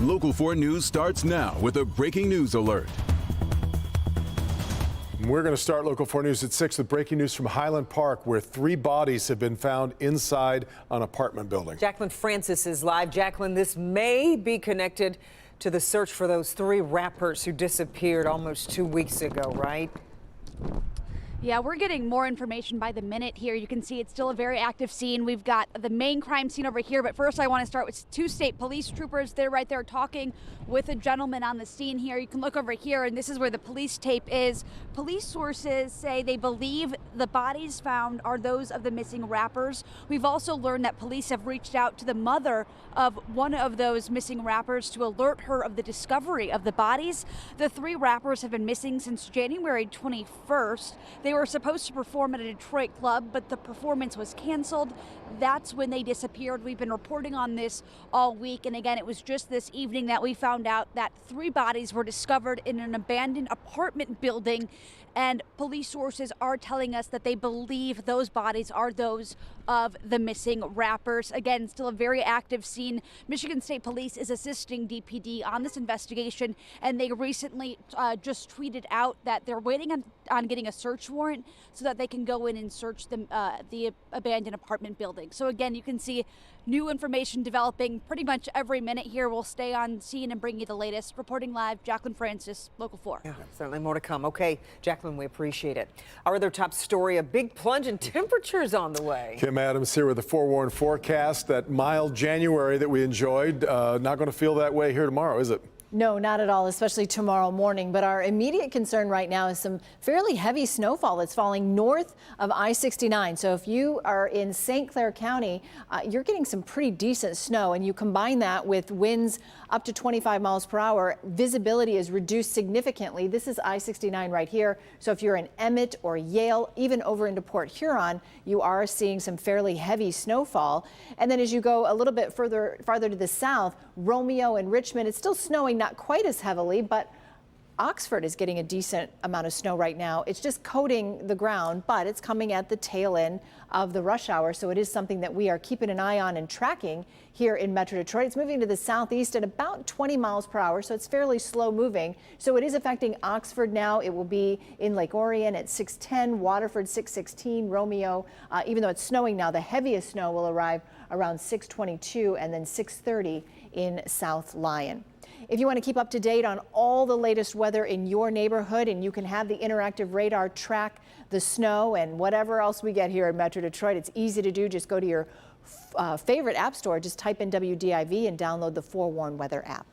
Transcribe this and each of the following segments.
Local 4 News starts now with a breaking news alert. We're going to start Local 4 News at 6 with breaking news from Highland Park, where 3 bodies have been found inside an apartment building. Jacqueline Francis is live. Jacqueline, this may be connected to the search for those 3 rappers who disappeared almost 2 weeks ago, right? Yeah, we're getting more information by the minute here. You can see it's still a very active scene. We've got the main crime scene over here, but first I want to start with 2 state police troopers. They're right there talking with a gentleman on the scene here. You can look over here, and this is where the police tape is. Police sources say they believe the bodies found are those of the missing rappers. We've also learned that police have reached out to the mother of one of those missing rappers to alert her of the discovery of the bodies. The 3 rappers have been missing since January 21st. They were supposed to perform at a Detroit club, but the performance was canceled. That's when they disappeared. We've been reporting on this all week, and again, it was just this evening that we found out that 3 bodies were discovered in an abandoned apartment building, and police sources are telling us that they believe those bodies are those of the missing rappers. Again, still a very active scene. Michigan State Police is assisting DPD on this investigation, and they recently just tweeted out that they're waiting on getting a search warrant so that they can go in and search the abandoned apartment building. So again, you can see new information developing pretty much every minute here. We'll stay on scene and bring you the latest. Reporting live, Jacqueline Francis, Local 4. Yeah, certainly more to come. Okay, Jacqueline, we appreciate it. Our other top story, a big plunge in temperatures on the way. Kim Adams here with a forewarned forecast. That mild January that we enjoyed, not going to feel that way here tomorrow, is it? No, not at all, especially tomorrow morning. But our immediate concern right now is some fairly heavy snowfall that's falling north of I-69. So if you are in St. Clair County, you're getting some pretty decent snow, and you combine that with winds up to 25 miles per hour, visibility is reduced significantly. This is I-69 right here. So if you're in Emmett or Yale, even over into Port Huron, you are seeing some fairly heavy snowfall. And then as you go a little bit farther to the south, Romeo and Richmond, it's still snowing, not quite as heavily, but Oxford is getting a decent amount of snow right now. It's just coating the ground, but it's coming at the tail end of the rush hour. So it is something that we are keeping an eye on and tracking here in Metro Detroit. It's moving to the southeast at about 20 miles per hour, so it's fairly slow moving. So it is affecting Oxford now. It will be in Lake Orion at 6:10, Waterford 6:16, Romeo. Even though it's snowing now, the heaviest snow will arrive around 6:22 and then 6:30 in South Lyon. If you want to keep up to date on all the latest weather in your neighborhood, and you can have the interactive radar track the snow and whatever else we get here in Metro Detroit, it's easy to do. Just go to your favorite app store, just type in WDIV and download the Forewarned Weather app.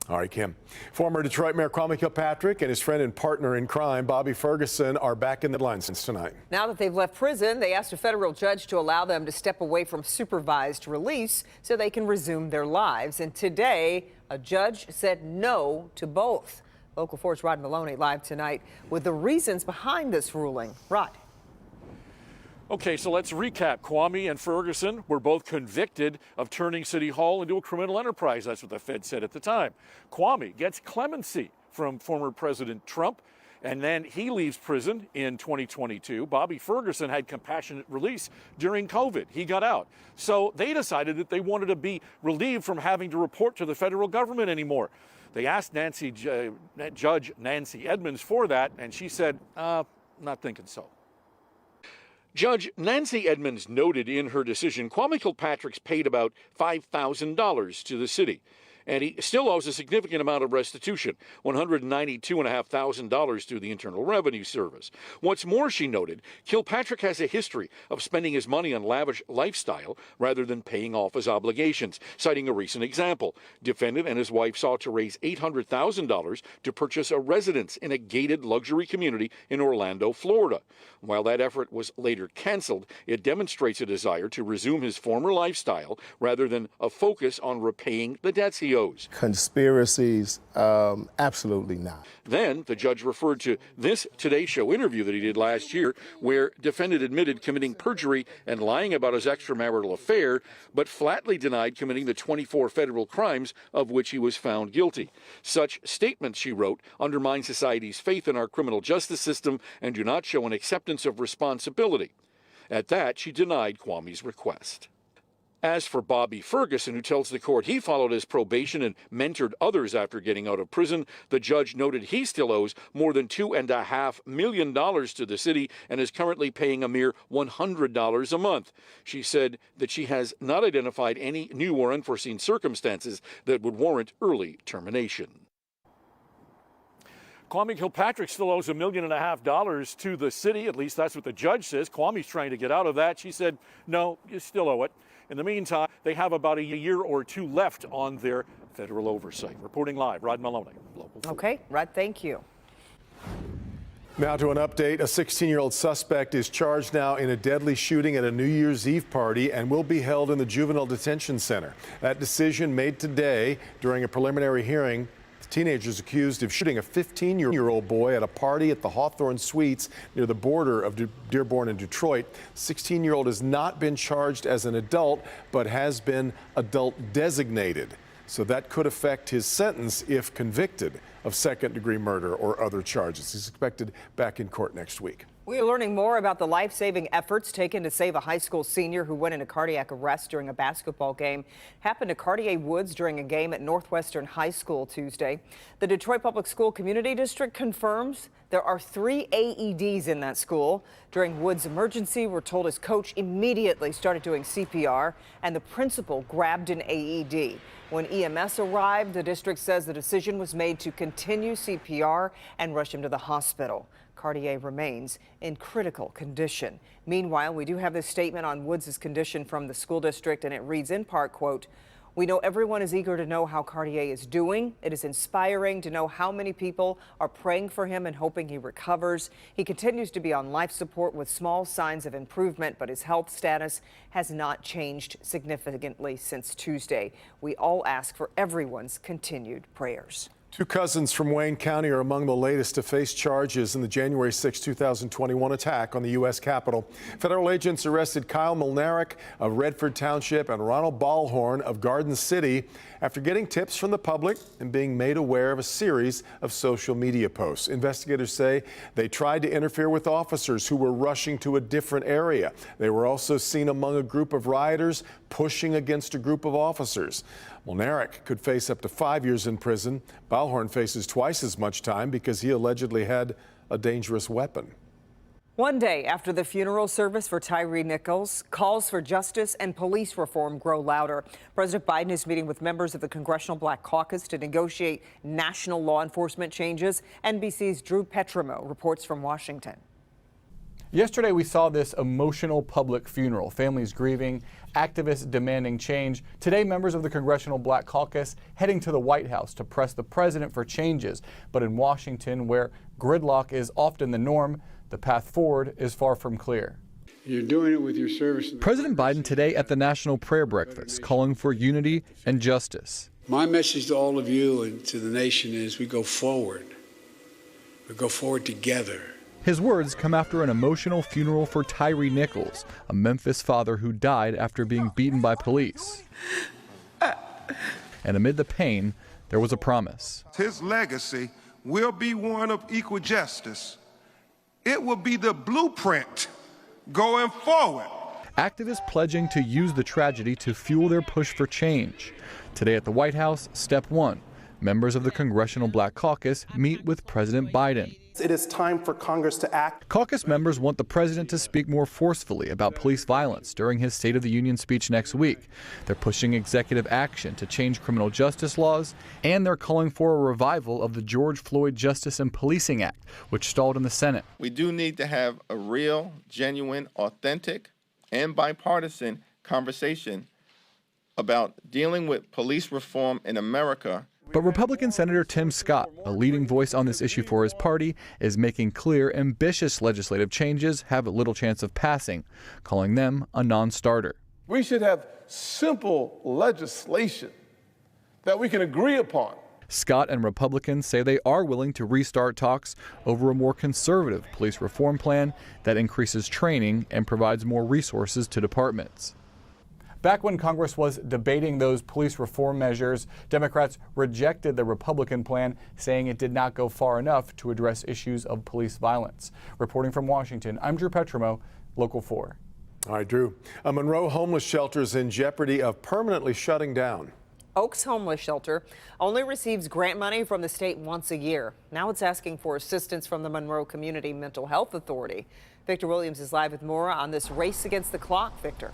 All right, Kim. Former Detroit Mayor Kwame Kilpatrick and his friend and partner in crime, Bobby Ferguson, are back in the headlines tonight. Now that they've left prison, they asked a federal judge to allow them to step away from supervised release so they can resume their lives. And today, a judge said no to both. Local 4's Rod Maloney live tonight with the reasons behind this ruling. Rod. Okay, so let's recap. Kwame and Ferguson were both convicted of turning City Hall into a criminal enterprise. That's what the Fed said at the time. Kwame gets clemency from former President Trump, and then he leaves prison in 2022. Bobby Ferguson had compassionate release during COVID. He got out. So they decided that they wanted to be relieved from having to report to the federal government anymore. They asked Judge Nancy Edmonds for that, and she said, not thinking so. Judge Nancy Edmonds noted in her decision Kwame Kilpatrick's paid about $5,000 to the city, and he still owes a significant amount of restitution, $192,500 through the Internal Revenue Service. What's more, she noted, Kilpatrick has a history of spending his money on lavish lifestyle rather than paying off his obligations, citing a recent example. Defendant and his wife sought to raise $800,000 to purchase a residence in a gated luxury community in Orlando, Florida. While that effort was later canceled, it demonstrates a desire to resume his former lifestyle rather than a focus on repaying the debts he owes. Conspiracies, absolutely not. Then the judge referred to this Today Show interview that he did last year, where defendant admitted committing perjury and lying about his extramarital affair, but flatly denied committing the 24 federal crimes of which he was found guilty. Such statements, she wrote, undermine society's faith in our criminal justice system and do not show an acceptance of responsibility. At that, she denied Kwame's request. As for Bobby Ferguson, who tells the court he followed his probation and mentored others after getting out of prison, the judge noted he still owes more than $2.5 million to the city and is currently paying a mere $100 a month. She said that she has not identified any new or unforeseen circumstances that would warrant early termination. Kwame Kilpatrick still owes $1.5 million to the city. At least that's what the judge says. Kwame's trying to get out of that. She said, no, you still owe it. In the meantime, they have about a year or two left on their federal oversight. Reporting live, Rod Maloney, Local 4. Okay, Rod, thank you. Now to an update. A 16-year-old suspect is charged now in a deadly shooting at a New Year's Eve party and will be held in the Juvenile Detention Center. That decision made today during a preliminary hearing. The teenager is accused of shooting a 15-year-old boy at a party at the Hawthorne Suites near the border of Dearborn and Detroit. The 16-year-old has not been charged as an adult, but has been adult designated. So that could affect his sentence if convicted of second-degree murder or other charges. He's expected back in court next week. We are learning more about the life-saving efforts taken to save a high school senior who went into cardiac arrest during a basketball game. Happened to Cartier Woods during a game at Northwestern High School Tuesday. The Detroit Public School Community District confirms there are 3 AEDs in that school. During Woods' emergency, we're told his coach immediately started doing CPR and the principal grabbed an AED. When EMS arrived, the district says the decision was made to continue CPR and rush him to the hospital. Cartier remains in critical condition. Meanwhile, we do have this statement on Woods' condition from the school district, and it reads in part, quote, "We know everyone is eager to know how Cartier is doing. It is inspiring to know how many people are praying for him and hoping he recovers. He continues to be on life support with small signs of improvement, but his health status has not changed significantly since Tuesday. We all ask for everyone's continued prayers." 2 cousins from Wayne County are among the latest to face charges in the January 6, 2021 attack on the U.S. Capitol. Federal agents arrested Kyle Milnarick of Redford Township and Ronald Ballhorn of Garden City after getting tips from the public and being made aware of a series of social media posts. Investigators say they tried to interfere with officers who were rushing to a different area. They were also seen among a group of rioters pushing against a group of officers. Milnarick could face up to 5 years in prison. Ballhorn faces twice as much time because he allegedly had a dangerous weapon. One day after the funeral service for Tyre Nichols, calls for justice and police reform grow louder. President Biden is meeting with members of the Congressional Black Caucus to negotiate national law enforcement changes. NBC's Drew Petrimo reports from Washington. Yesterday, we saw this emotional public funeral, families grieving, activists demanding change. Today, members of the Congressional Black Caucus heading to the White House to press the president for changes. But in Washington, where gridlock is often the norm, the path forward is far from clear. You're doing it with your service. President Biden today at the National Prayer Breakfast, calling for unity and justice. My message to all of you and to the nation is we go forward. We go forward together. His words come after an emotional funeral for Tyre Nichols, a Memphis father who died after being beaten by police. And amid the pain, there was a promise. His legacy will be one of equal justice. It will be the blueprint going forward. Activists pledging to use the tragedy to fuel their push for change. Today at the White House, step 1. Members of the Congressional Black Caucus meet with President Biden. It is time for Congress to act. Caucus members want the president to speak more forcefully about police violence during his State of the Union speech next week. They're pushing executive action to change criminal justice laws, and they're calling for a revival of the George Floyd Justice and Policing Act, which stalled in the Senate. We do need to have a real, genuine, authentic, and bipartisan conversation about dealing with police reform in America. But Republican Senator Tim Scott, a leading voice on this issue for his party, is making clear ambitious legislative changes have little chance of passing, calling them a non-starter. We should have simple legislation that we can agree upon. Scott and Republicans say they are willing to restart talks over a more conservative police reform plan that increases training and provides more resources to departments. Back when Congress was debating those police reform measures, Democrats rejected the Republican plan, saying it did not go far enough to address issues of police violence. Reporting from Washington, I'm Drew Petrimo, Local 4. All right, Drew. A Monroe homeless shelter is in jeopardy of permanently shutting down. Oaks Homeless Shelter only receives grant money from the state once a year. Now it's asking for assistance from the Monroe Community Mental Health Authority. Victor Williams is live with more on this race against the clock. Victor.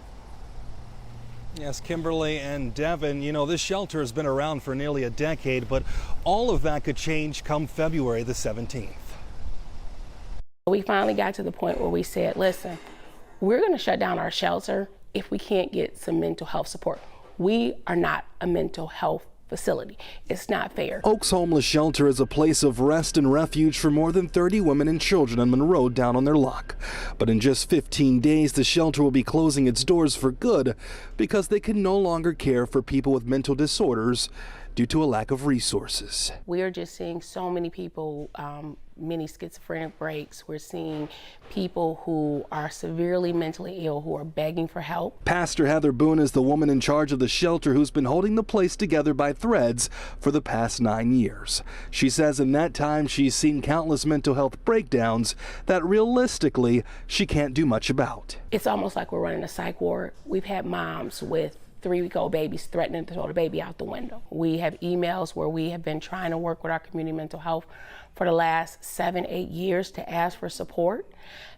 Yes, Kimberly and Devin, you know, this shelter has been around for nearly a decade, but all of that could change come February the 17th. We finally got to the point where we said, listen, we're going to shut down our shelter if we can't get some mental health support. We are not a mental health facility. It's not fair. Oaks Homeless Shelter is a place of rest and refuge for more than 30 women and children in Monroe down on their luck. But in just 15 days, the shelter will be closing its doors for good because they can no longer care for people with mental disorders due to a lack of resources. We are just seeing so many people, many schizophrenic breaks. We're seeing people who are severely mentally ill who are begging for help. Pastor Heather Boone is the woman in charge of the shelter who's been holding the place together by threads for the past 9 years. She says in that time she's seen countless mental health breakdowns that realistically she can't do much about. It's almost like we're running a psych ward. We've had moms with 3-week-old babies threatening to throw the baby out the window. We have emails where we have been trying to work with our community mental health for the last 7-8 years to ask for support.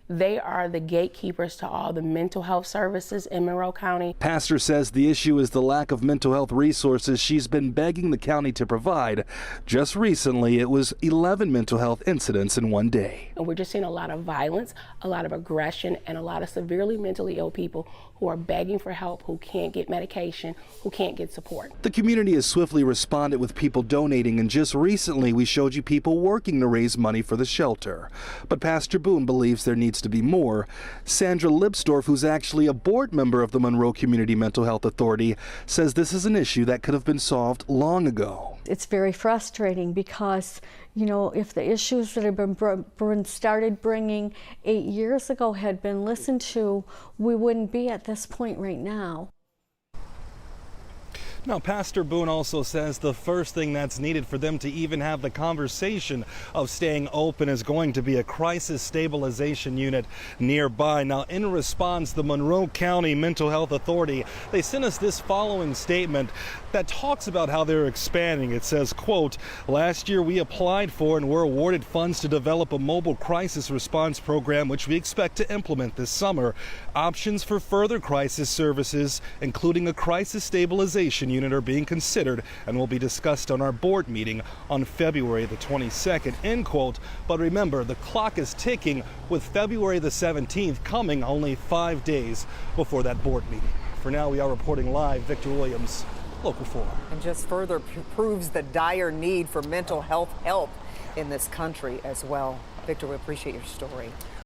They are the gatekeepers to all the mental health services in Monroe County. Pastor says the issue is the lack of mental health resources she's been begging the county to provide. Just recently, it was 11 mental health incidents in one day. And we're just seeing a lot of violence, a lot of aggression, and a lot of severely mentally ill people who are begging for help, who can't get medication, who can't get support. The community has swiftly responded with people donating, and just recently we showed you people working to raise money for the shelter. But Pastor Boone believes there needs to be more. Sandra Lipsdorf, who's actually a board member of the Monroe Community Mental Health Authority, says this is an issue that could have been solved long ago. It's very frustrating because, you know, if the issues that have been started bringing 8 years ago had been listened to, we wouldn't be at this point right now. Now, Pastor Boone also says the first thing that's needed for them to even have the conversation of staying open is going to be a crisis stabilization unit nearby. Now, in response, the Monroe County Mental Health Authority, they sent us this following statement that talks about how they're expanding. It says, quote, last year we applied for and were awarded funds to develop a mobile crisis response program, which we expect to implement this summer. Options for further crisis services, including a crisis stabilization unit, are being considered and will be discussed on our board meeting on February the 22nd, end quote. But remember, the clock is ticking with February the 17th coming only 5 days before that board meeting. For now, we are reporting live. Victor Williams, Local 4. And just further proves the dire need for mental health help in this country as well. Victor, we appreciate your story.